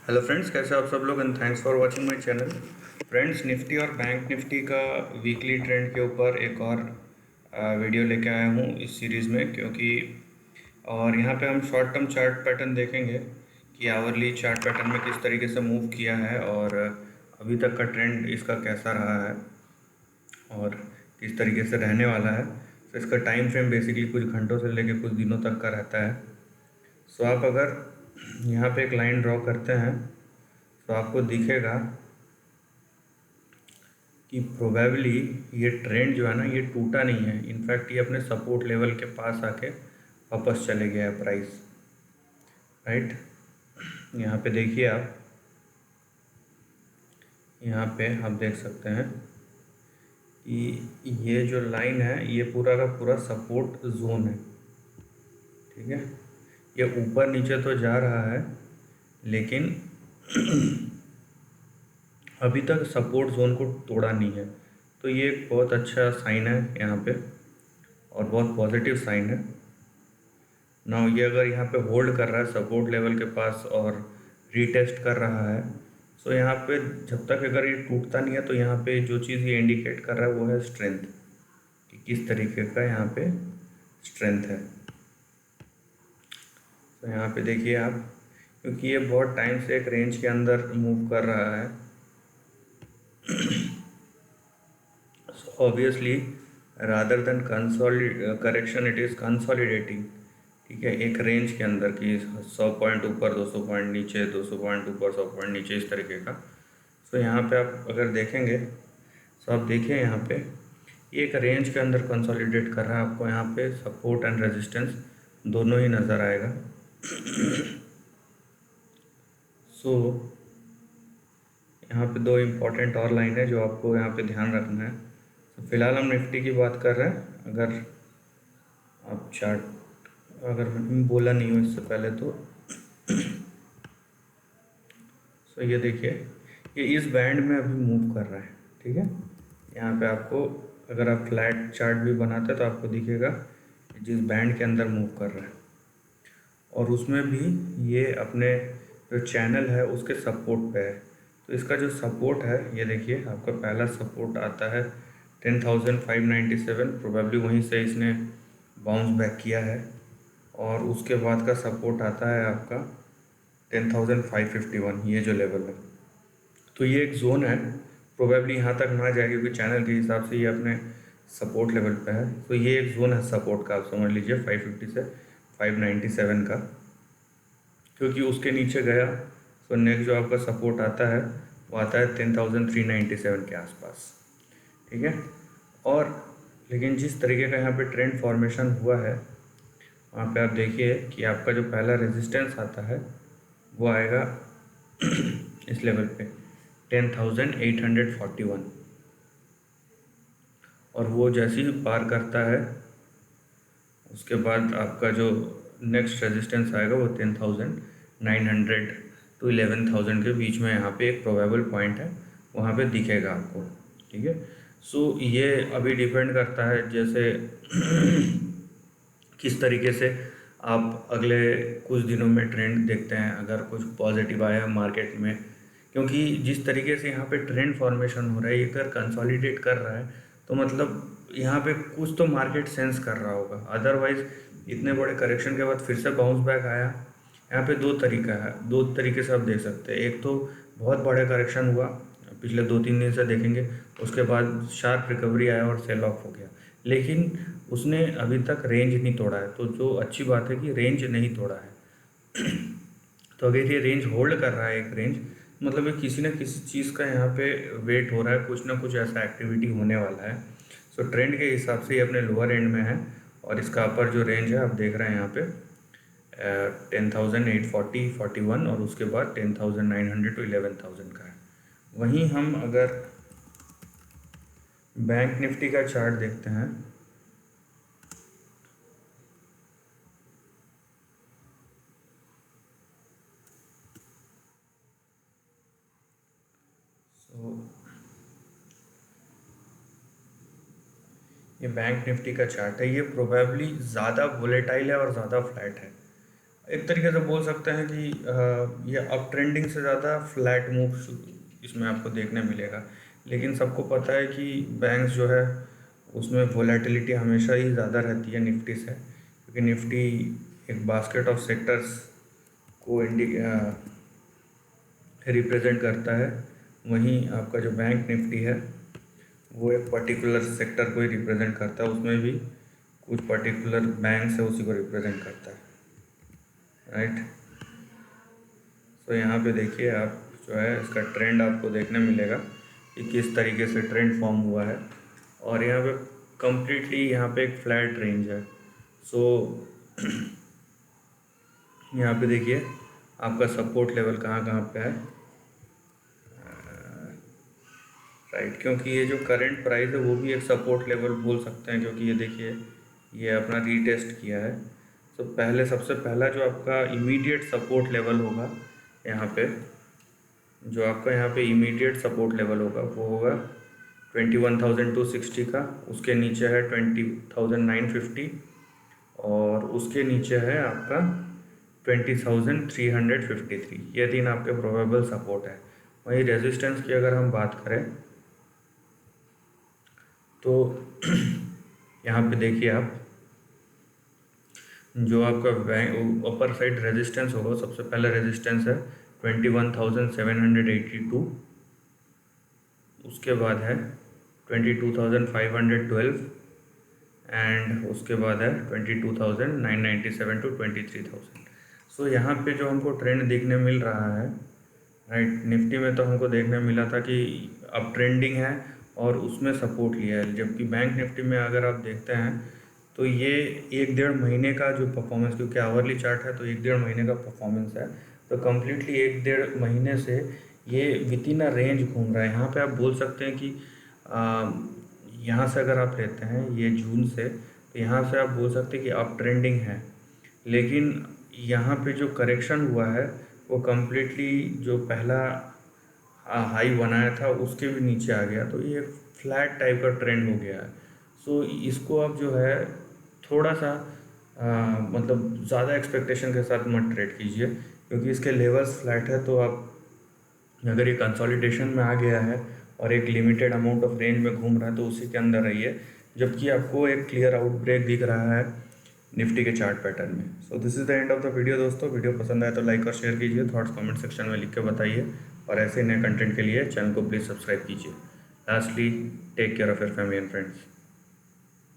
Hello friends, कैसे हो आप सब लोग and thanks for watching my channel. Friends, Nifty और बैंक निफ्टी का वीकली ट्रेंड के ऊपर एक और वीडियो लेके आया हूँ इस सीरीज़ में, क्योंकि और यहाँ पे हम शॉर्ट टर्म चार्ट पैटर्न देखेंगे कि आवरली चार्ट पैटर्न में किस तरीके से मूव किया है और अभी तक का ट्रेंड इसका कैसा रहा है और किस तरीके से रहने वाला है। तो इसका टाइम फ्रेम बेसिकली कुछ घंटों से लेकर कुछ दिनों तक का रहता है। सो आप अगर यहाँ पे एक लाइन ड्रॉ करते हैं तो आपको दिखेगा कि प्रोबेबली ये ट्रेंड जो है ना, ये टूटा नहीं है। इनफैक्ट ये अपने सपोर्ट लेवल के पास आके वापस चले गया है प्राइस, राइट। यहाँ पे देखिए आप, यहाँ पे आप देख सकते हैं कि ये जो लाइन है ये पूरा का पूरा सपोर्ट जोन है, ठीक है। ये ऊपर नीचे तो जा रहा है लेकिन अभी तक सपोर्ट जोन को तोड़ा नहीं है। तो ये एक बहुत अच्छा साइन है यहाँ पे और बहुत पॉजिटिव साइन है ना। ये अगर यहाँ पे होल्ड कर रहा है सपोर्ट लेवल के पास और रीटेस्ट कर रहा है, सो यहाँ पे जब तक अगर ये टूटता नहीं है तो यहाँ पे जो चीज़ ये इंडिकेट कर रहा है वो है स्ट्रेंथ, कि किस तरीके का यहाँ पे स्ट्रेंथ है। तो यहाँ पे देखिए आप, क्योंकि ये बहुत टाइम से एक रेंज के अंदर मूव कर रहा है, obviously rather than correction it is consolidating, ठीक है। एक रेंज के अंदर की 100 पॉइंट ऊपर, 200 पॉइंट नीचे, 200 पॉइंट ऊपर, 100 पॉइंट नीचे, इस तरीके का। सो यहाँ पे आप अगर देखेंगे तो आप देखिए यहाँ पे ये एक रेंज के अंदर कंसोलिडेट कर रहा है। आपको यहाँ पे सपोर्ट एंड रेजिस्टेंस दोनों ही नज़र आएगा। सो यहाँ पे दो इम्पॉर्टेंट और लाइन है जो आपको यहाँ पे ध्यान रखना है। तो फिलहाल हम निफ्टी की बात कर रहे हैं। अगर आप चार्ट, अगर मैं बोला नहीं हूँ इससे पहले तो ये देखिए, ये इस बैंड में अभी मूव कर रहा है, ठीक है। यहाँ पे आपको, अगर आप फ्लैट चार्ट भी बनाते हैं तो आपको दिखेगा जिस बैंड के अंदर मूव कर रहा है, और उसमें भी ये अपने जो चैनल है उसके सपोर्ट पे है। तो इसका जो सपोर्ट है ये देखिए, आपका पहला सपोर्ट आता है 10,597, प्रोबेबली वहीं से इसने बाउंस बैक किया है। और उसके बाद का सपोर्ट आता है आपका 10,551, ये जो लेवल है। तो ये एक जोन है, प्रोबेबली यहाँ तक ना जाए क्योंकि चैनल के हिसाब से ये अपने सपोर्ट लेवल पे है। तो ये एक जोन है सपोर्ट का, आप समझ लीजिए 550 से 597 का। क्योंकि उसके नीचे गया तो नेक्स्ट जो आपका सपोर्ट आता है वो आता है 10,397 के आसपास, ठीक है। और लेकिन जिस तरीके का यहाँ पे ट्रेंड फॉर्मेशन हुआ है, वहाँ पे आप देखिए कि आपका जो पहला रेजिस्टेंस आता है वो आएगा इस लेवल पे 10,841, और वो जैसे ही पार करता है उसके बाद आपका जो नेक्स्ट रेजिस्टेंस आएगा वो 10,900 टू 11,000 के बीच में यहाँ पे एक प्रोबेबल पॉइंट है, वहाँ पे दिखेगा आपको, ठीक है। सो ये अभी डिपेंड करता है जैसे किस तरीके से आप अगले कुछ दिनों में ट्रेंड देखते हैं, अगर कुछ पॉजिटिव आया मार्केट में। क्योंकि जिस तरीके से यहाँ पे ट्रेंड फॉर्मेशन हो रहा है, ये अगर कंसोलिडेट कर रहा है तो मतलब यहाँ पे कुछ तो मार्केट सेंस कर रहा होगा। अदरवाइज इतने बड़े करेक्शन के बाद फिर से बाउंस बैक आया। यहाँ पे दो तरीका है, दो तरीके से आप देख सकते हैं। एक तो बहुत बड़ा करेक्शन हुआ पिछले 2-3 दिन से देखेंगे, उसके बाद शार्प रिकवरी आया और सेल ऑफ हो गया, लेकिन उसने अभी तक रेंज नहीं तोड़ा है। तो जो अच्छी बात है कि रेंज नहीं तोड़ा है। तो अगर ये रेंज होल्ड कर रहा है एक रेंज, मतलब ये किसी न किसी चीज़ का यहाँ पे वेट हो रहा है, कुछ ना कुछ ऐसा एक्टिविटी होने वाला है। सो ट्रेंड के हिसाब से ये अपने लोअर एंड में है, और इसका अपर जो रेंज है आप देख रहे हैं यहाँ पे 10,841, और उसके बाद 10,900 टू 11,000 का है। वहीं हम अगर बैंक निफ्टी का चार्ट देखते हैं तो ये बैंक निफ्टी का चार्ट है। ये प्रोबेबली ज़्यादा वोलेटाइल है और ज़्यादा फ्लैट है। एक तरीके से बोल सकते हैं कि ये अप ट्रेंडिंग से ज़्यादा फ्लैट मूव इसमें आपको देखने मिलेगा। लेकिन सबको पता है कि बैंक्स जो है उसमें वोलेटिलिटी हमेशा ही ज़्यादा रहती है निफ्टी से, क्योंकि निफ्टी एक बास्केट ऑफ सेक्टर्स को रिप्रेजेंट करता है। वहीं आपका जो बैंक निफ्टी है वो एक पर्टिकुलर सेक्टर को ही रिप्रेजेंट करता है, उसमें भी कुछ पर्टिकुलर बैंक्स है उसी को रिप्रेजेंट करता है, राइट। तो यहाँ पे देखिए आप जो है इसका ट्रेंड आपको देखने मिलेगा कि किस तरीके से ट्रेंड फॉर्म हुआ है। और यहाँ पे कम्प्लीटली यहाँ पे एक फ्लैट रेंज है। सो यहाँ पे देखिए आपका सपोर्ट लेवल कहाँ कहाँ पे है, राइट। क्योंकि ये जो करंट प्राइस है वो भी एक सपोर्ट लेवल बोल सकते हैं, क्योंकि ये देखिए ये अपना रीटेस्ट किया है। तो पहले सबसे पहला जो आपका इमीडिएट सपोर्ट लेवल होगा यहाँ पे, जो आपका यहाँ पे इमीडिएट सपोर्ट लेवल होगा वो होगा 21,260 का। उसके नीचे है 20,950 और उसके नीचे है आपका 20,353। ये तीन आपके प्रोबेबल सपोर्ट है। वहीं रेजिस्टेंस की अगर हम बात करें तो यहाँ पे देखिए आप जो आपका अपर साइड रेजिस्टेंस होगा, सबसे पहला रेजिस्टेंस है 21,782, उसके बाद है 22,512 एंड उसके बाद है 22,997 टू 23,000। सो यहाँ पे जो हमको ट्रेंड देखने मिल रहा है, राइट, निफ्टी में तो हमको देखने मिला था कि अब ट्रेंडिंग है और उसमें सपोर्ट लिया है। जबकि बैंक निफ्टी में अगर आप देखते हैं तो ये 1-1.5 महीने का जो परफॉर्मेंस, क्योंकि आवरली चार्ट है तो 1-1.5 महीने का परफॉर्मेंस है, तो कम्प्लीटली 1-1.5 महीने से ये विद इन अ रेंज घूम रहा है। यहाँ पे आप बोल सकते हैं कि यहाँ से अगर आप लेते हैं ये जून से, तो यहाँ से आप बोल सकते हैं कि आप ट्रेंडिंग है। लेकिन यहाँ पे जो करेक्शन हुआ है वो कम्प्लीटली जो पहला हाई बनाया था उसके भी नीचे आ गया, तो ये फ्लैट टाइप का ट्रेंड हो गया है। सो इसको आप जो है थोड़ा सा मतलब ज़्यादा एक्सपेक्टेशन के साथ मत ट्रेड कीजिए, क्योंकि इसके लेवल्स फ्लैट है। तो आप अगर ये कंसोलिडेशन में आ गया है और एक लिमिटेड अमाउंट ऑफ रेंज में घूम रहा है तो उसी के अंदर रहिए, जबकि आपको एक क्लियर आउटब्रेक दिख रहा है निफ्टी के चार्ट पैटर्न में। So this is the end of the video दोस्तों। वीडियो पसंद आए तो लाइक और शेयर कीजिए, थॉट्स कमेंट सेक्शन में लिख के बताइए, और ऐसे नए कंटेंट के लिए चैनल को प्लीज़ सब्सक्राइब कीजिए। Lastly, take care of your family and friends.